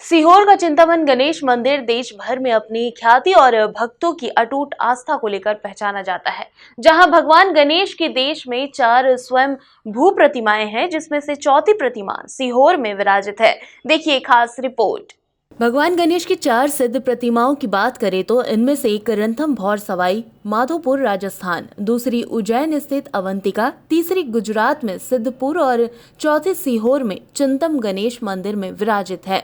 सीहोर का चिंतामन गणेश मंदिर देश भर में अपनी ख्याति और भक्तों की अटूट आस्था को लेकर पहचाना जाता है। जहां भगवान गणेश के देश में 4 स्वयं भू प्रतिमाएं हैं, जिसमें से चौथी प्रतिमा सीहोर में विराजित है। देखिए खास रिपोर्ट। भगवान गणेश की 4 सिद्ध प्रतिमाओं की बात करें तो इनमें से एक रणथंभौर सवाई माधोपुर राजस्थान, दूसरी उज्जैन स्थित अवंतिका, तीसरी गुजरात में सिद्धपुर और चौथी सीहोर में चिंतम गणेश मंदिर में विराजित है।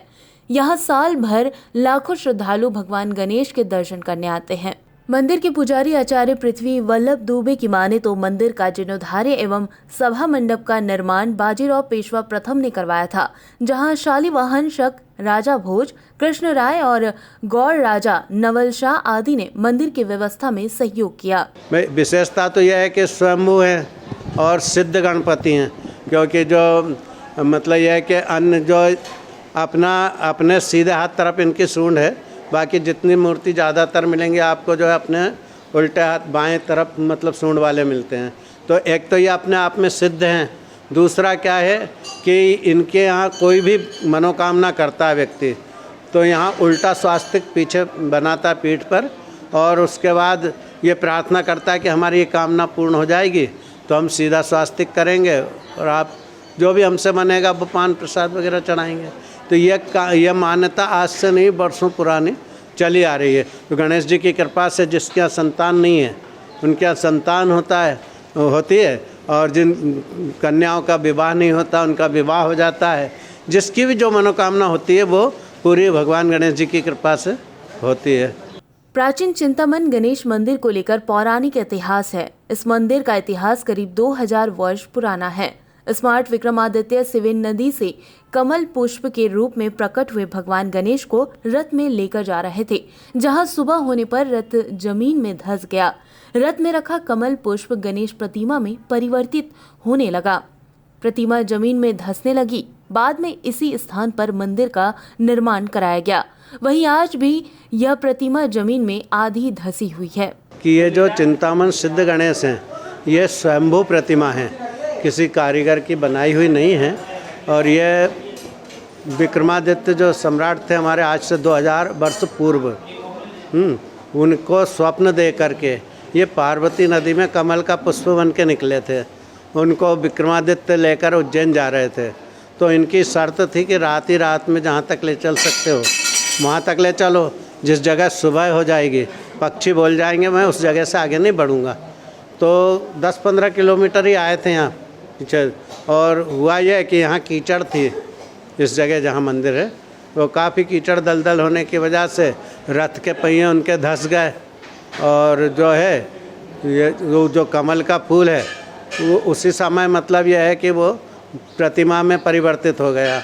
यहाँ साल भर लाखों श्रद्धालु भगवान गणेश के दर्शन करने आते हैं। मंदिर के पुजारी आचार्य पृथ्वी वल्लभ दुबे की माने तो मंदिर का जीर्णोद्धार एवं सभा मंडप का निर्माण बाजीराव पेशवा प्रथम ने करवाया था, जहां शालिवाहन शक राजा भोज, कृष्ण राय और गौड़ राजा नवल शाह आदि ने मंदिर की व्यवस्था में सहयोग किया। विशेषता तो यह है कि स्वयंभू है और सिद्ध गणपति हैं, क्योंकि जो मतलब यह है कि अन्य जो अपने सीधे हाथ तरफ इनकी सूंड है, बाकी जितनी मूर्ति ज़्यादातर मिलेंगे आपको जो है अपने उल्टे हाथ बाएं तरफ मतलब सूंड वाले मिलते हैं। तो एक तो ये अपने आप में सिद्ध हैं, दूसरा क्या है कि इनके यहाँ कोई भी मनोकामना करता है व्यक्ति तो यहाँ उल्टा स्वास्तिक पीछे बनाता है पीठ पर, और उसके बाद ये प्रार्थना करता है कि हमारी ये कामना पूर्ण हो जाएगी तो हम सीधा स्वास्तिक करेंगे और आप जो भी हमसे बनेगा वो पान प्रसाद वगैरह चढ़ाएंगे। तो यह मान्यता आज से नहीं, वर्षों पुरानी चली आ रही है। तो गणेश जी की कृपा से जिसके यहाँ संतान नहीं है उनके यहाँ संतान होती है, और जिन कन्याओं का विवाह नहीं होता उनका विवाह हो जाता है। जिसकी भी जो मनोकामना होती है वो पूरी भगवान गणेश जी की कृपा से होती है। प्राचीन चिंतामन गणेश मंदिर को लेकर पौराणिक इतिहास है। इस मंदिर का इतिहास करीब 2000 वर्ष पुराना है। स्मार्ट विक्रमादित्य सिवेन नदी से कमल पुष्प के रूप में प्रकट हुए भगवान गणेश को रथ में लेकर जा रहे थे, जहां सुबह होने पर रथ जमीन में धंस गया। रथ में रखा कमल पुष्प गणेश प्रतिमा में परिवर्तित होने लगा। प्रतिमा जमीन में धंसने लगी। बाद में इसी स्थान पर मंदिर का निर्माण कराया गया। वहीं आज भी यह प्रतिमा जमीन में आधी धंसी हुई है। कि ये जो चिंतामन सिद्ध गणेश हैं ये स्वयंभू प्रतिमा है, किसी कारीगर की बनाई हुई नहीं है। और ये विक्रमादित्य जो सम्राट थे हमारे आज से 2000 वर्ष पूर्व, उनको स्वप्न दे करके ये पार्वती नदी में कमल का पुष्प बन के निकले थे। उनको विक्रमादित्य लेकर उज्जैन जा रहे थे, तो इनकी शर्त थी कि रात ही रात में जहाँ तक ले चल सकते हो वहाँ तक ले चलो, जिस जगह सुबह हो जाएगी पक्षी बोल जाएंगे मैं उस जगह से आगे नहीं बढ़ूँगा। तो 10-15 किलोमीटर ही आए थे यहाँ पीछे, और हुआ यह कि यहाँ कीचड़ थी। इस जगह जहाँ मंदिर है वो काफ़ी कीचड़ दलदल होने की वजह से रथ के पहिए उनके धंस गए, और जो है ये जो कमल का फूल है वो उसी समय मतलब यह है कि वो प्रतिमा में परिवर्तित हो गया,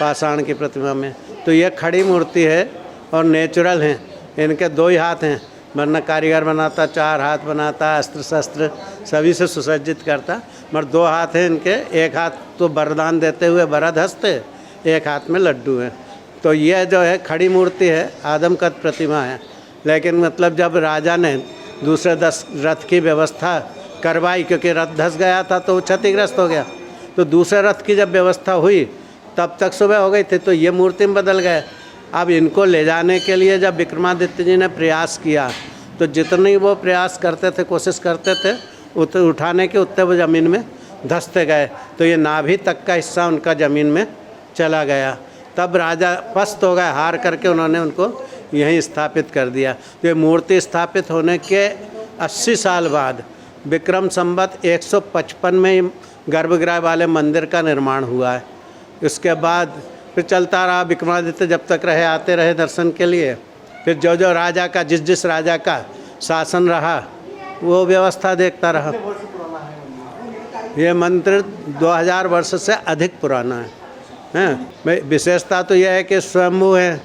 पाषाण की प्रतिमा में। तो ये खड़ी मूर्ति है और नेचुरल हैं। इनके 2 ही हाथ हैं, वरना कारीगर बनाता 4 हाथ बनाता, अस्त्र शस्त्र सभी से सुसज्जित करता, मगर 2 हाथ हैं इनके। एक हाथ तो वरदान देते हुए वरद हंसते, एक हाथ में लड्डू है। तो यह जो है खड़ी मूर्ति है, आदमकद प्रतिमा है। लेकिन मतलब जब राजा ने दूसरे 10 रथ की व्यवस्था करवाई, क्योंकि रथ धंस गया था तो वो क्षतिग्रस्त हो गया, तो दूसरे रथ की जब व्यवस्था हुई तब तक सुबह हो गई थी, तो ये मूर्ति में बदल गए। अब इनको ले जाने के लिए जब विक्रमादित्य जी ने प्रयास किया तो जितनी वो प्रयास करते थे, कोशिश करते थे उठाने के, उतने वो ज़मीन में धंसते गए। तो ये नाभि तक का हिस्सा उनका ज़मीन में चला गया। तब राजा पस्त हो गए, हार करके उन्होंने उनको यहीं स्थापित कर दिया। तो ये मूर्ति स्थापित होने के 80 साल बाद विक्रम संवत 155 में गर्भगृह वाले मंदिर का निर्माण हुआ है। उसके बाद फिर चलता रहा, विक्रमादित्य जब तक रहे आते रहे दर्शन के लिए। फिर जो जो राजा का जिस राजा का शासन रहा वो व्यवस्था देखता रहा। ये मंदिर 2000 वर्ष से अधिक पुराना है। विशेषता तो यह है कि स्वयंभू है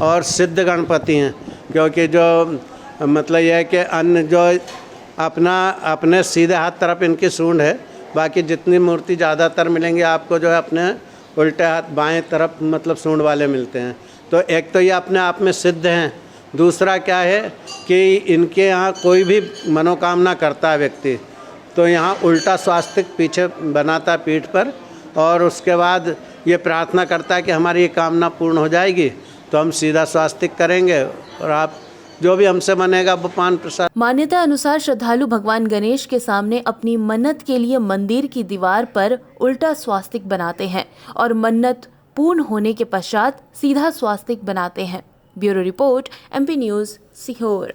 और सिद्ध गणपति हैं, क्योंकि जो मतलब यह है कि अन्य जो अपने सीधे हाथ तरफ इनकी सूंड है, बाकी जितनी मूर्ति ज़्यादातर मिलेंगी आपको जो है अपने उल्टे हाथ बाएं तरफ मतलब सूंड वाले मिलते हैं। तो एक तो ये अपने आप में सिद्ध हैं, दूसरा क्या है कि इनके यहाँ कोई भी मनोकामना करता है व्यक्ति तो यहाँ उल्टा स्वास्तिक पीछे बनाता पीठ पर, और उसके बाद ये प्रार्थना करता है कि हमारी ये कामना पूर्ण हो जाएगी तो हम सीधा स्वास्तिक करेंगे और आप जो भी हमसे बनेगा वो पान प्रसाद। मान्यता अनुसार श्रद्धालु भगवान गणेश के सामने अपनी मन्नत के लिए मंदिर की दीवार पर उल्टा स्वास्तिक बनाते हैं और मन्नत पूर्ण होने के पश्चात सीधा स्वास्तिक बनाते हैं। Bureau report, MP news, Sehore.